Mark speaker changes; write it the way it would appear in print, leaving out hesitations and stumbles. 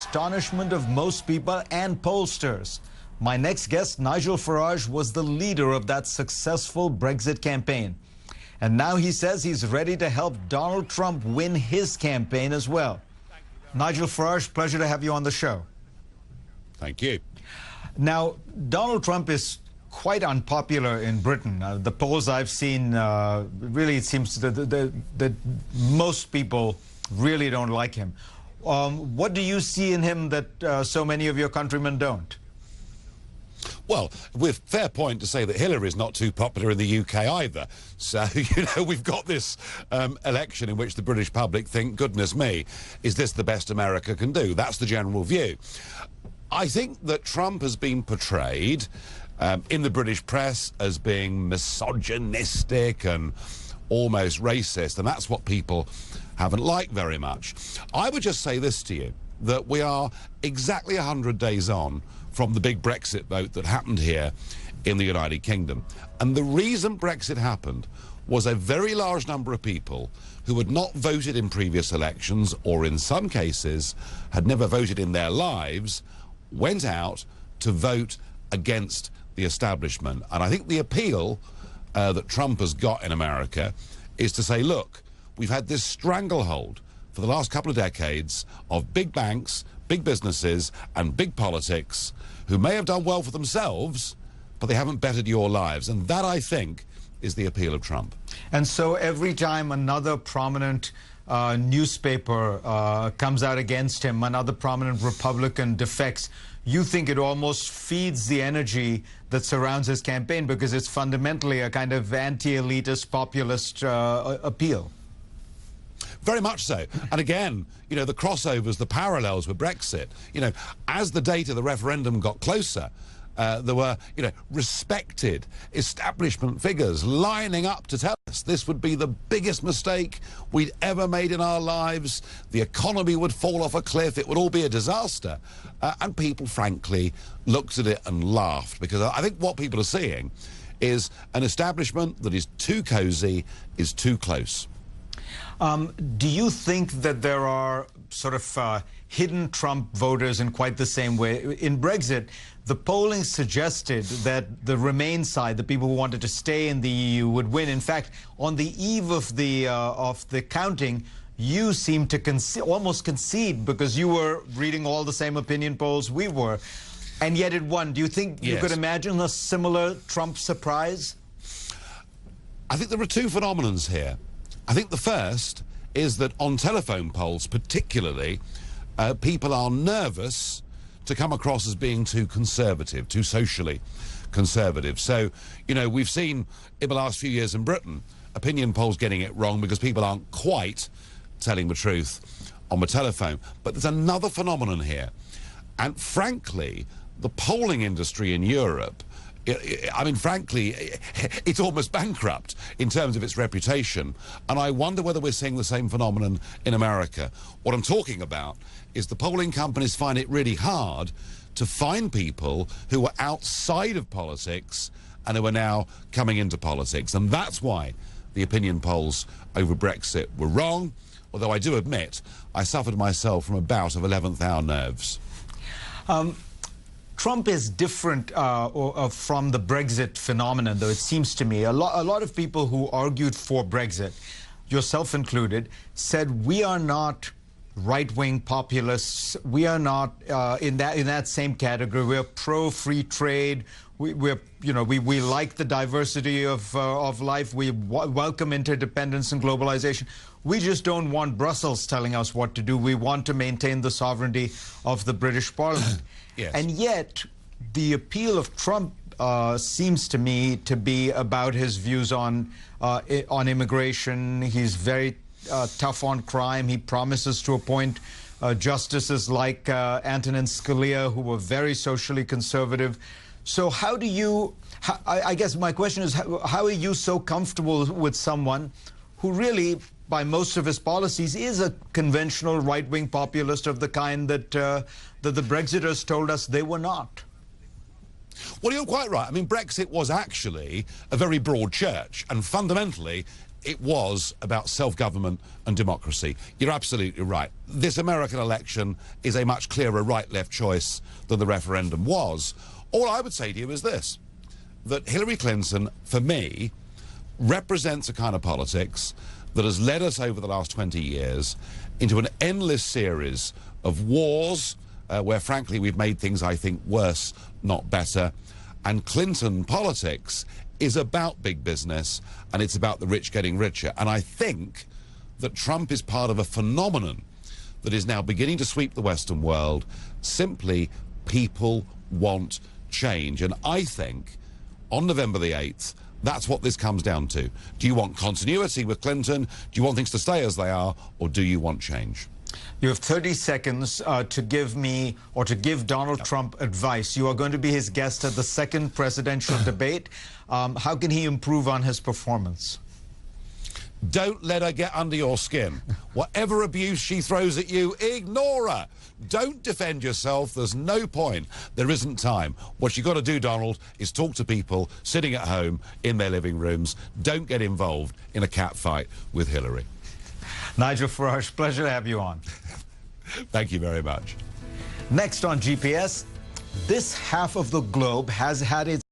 Speaker 1: astonishment of most people and pollsters. My next guest, Nigel Farage, was the leader of that successful Brexit campaign. And now he says he's ready to help Donald Trump win his campaign as well. Nigel Farage, pleasure to have you on the show.
Speaker 2: Thank you.
Speaker 1: Now, Donald Trump is quite unpopular in Britain. The polls I've seen, really it seems that most people really don't like him. What do you see in him that so many of your countrymen don't?
Speaker 2: Well, with fair point to say that Hillary is not too popular in the UK either. So, we've got this election in which the British public think, goodness me, is this the best America can do? That's the general view. I think that Trump has been portrayed in the British press as being misogynistic and almost racist, and that's what people haven't liked very much. I would just say this to you, that we are exactly 100 days on from the big Brexit vote that happened here in the United Kingdom. And the reason Brexit happened was a very large number of people who had not voted in previous elections, or in some cases had never voted in their lives, went out to vote against the establishment. And I think the appeal that Trump has got in America is to say, look, we've had this stranglehold for the last couple of decades of big banks, big businesses and big politics who may have done well for themselves, but they haven't bettered your lives. And that, I think, is the appeal of Trump.
Speaker 1: And so every time another prominent newspaper comes out against him, another prominent Republican defects, you think it almost feeds the energy that surrounds his campaign because it's fundamentally a kind of anti-elitist populist appeal.
Speaker 2: Very much so. And again, the crossovers, the parallels with Brexit, as the date of the referendum got closer, there were, respected establishment figures lining up to tell us this would be the biggest mistake we'd ever made in our lives. The economy would fall off a cliff. It would all be a disaster. And people, frankly, looked at it and laughed, because I think what people are seeing is an establishment that is too cozy, is too close.
Speaker 1: Do you think that there are sort of hidden Trump voters in quite the same way? In Brexit, the polling suggested that the Remain side, the people who wanted to stay in the EU, would win. In fact, on the eve of the counting, you seemed to almost concede because you were reading all the same opinion polls we were, and yet it won. Do you think you could imagine a similar Trump surprise?
Speaker 2: I think there are two phenomenons here. I think the first is that on telephone polls particularly, people are nervous to come across as being too conservative, too socially conservative. So, we've seen in the last few years in Britain opinion polls getting it wrong because people aren't quite telling the truth on the telephone. But there's another phenomenon here. And frankly, the polling industry in Europe, I mean, frankly, it's almost bankrupt in terms of its reputation. And I wonder whether we're seeing the same phenomenon in America. What I'm talking about is the polling companies find it really hard to find people who are outside of politics and who are now coming into politics. And that's why the opinion polls over Brexit were wrong. Although I do admit I suffered myself from a bout of 11th hour nerves.
Speaker 1: Trump is different from the Brexit phenomenon, though, it seems to me. A lot of people who argued for Brexit, yourself included, said we are not right-wing populists. We are not in that same category. We're pro-free trade. We like the diversity of life. We welcome interdependence and globalization. We just don't want Brussels telling us what to do. We want to maintain the sovereignty of the British Parliament.
Speaker 2: Yes.
Speaker 1: And yet, the appeal of Trump seems to me to be about his views on immigration. He's very tough on crime. He promises to appoint justices like Antonin Scalia, who were very socially conservative. So how do you, I guess my question is, how are you so comfortable with someone who really, by most of his policies, is a conventional right-wing populist of the kind that the Brexiters told us they were not?
Speaker 2: Well, you're quite right. I mean, Brexit was actually a very broad church, and fundamentally, it was about self-government and democracy. You're absolutely right. This American election is a much clearer right-left choice than the referendum was. All I would say to you is this, that Hillary Clinton, for me, represents a kind of politics that has led us over the last 20 years into an endless series of wars where, frankly, we've made things, I think, worse, not better. And Clinton politics is about big business, and it's about the rich getting richer. And I think that Trump is part of a phenomenon that is now beginning to sweep the Western world. Simply, people want change. And I think on November the 8th, that's what this comes down to. Do you want continuity with Clinton? Do you want things to stay as they are? Or do you want change?
Speaker 1: You have 30 seconds to give me or to give Donald Trump advice. You are going to be his guest at the second presidential debate. How can he improve on his performance?
Speaker 2: Don't let her get under your skin. Whatever abuse she throws at you, ignore her. Don't defend yourself. There's no point. There isn't time. What you've got to do, Donald, is talk to people sitting at home in their living rooms. Don't get involved in a cat fight with Hillary.
Speaker 1: Nigel Farage, pleasure to have you on.
Speaker 2: Thank you very much.
Speaker 1: Next on GPS, this half of the globe has had its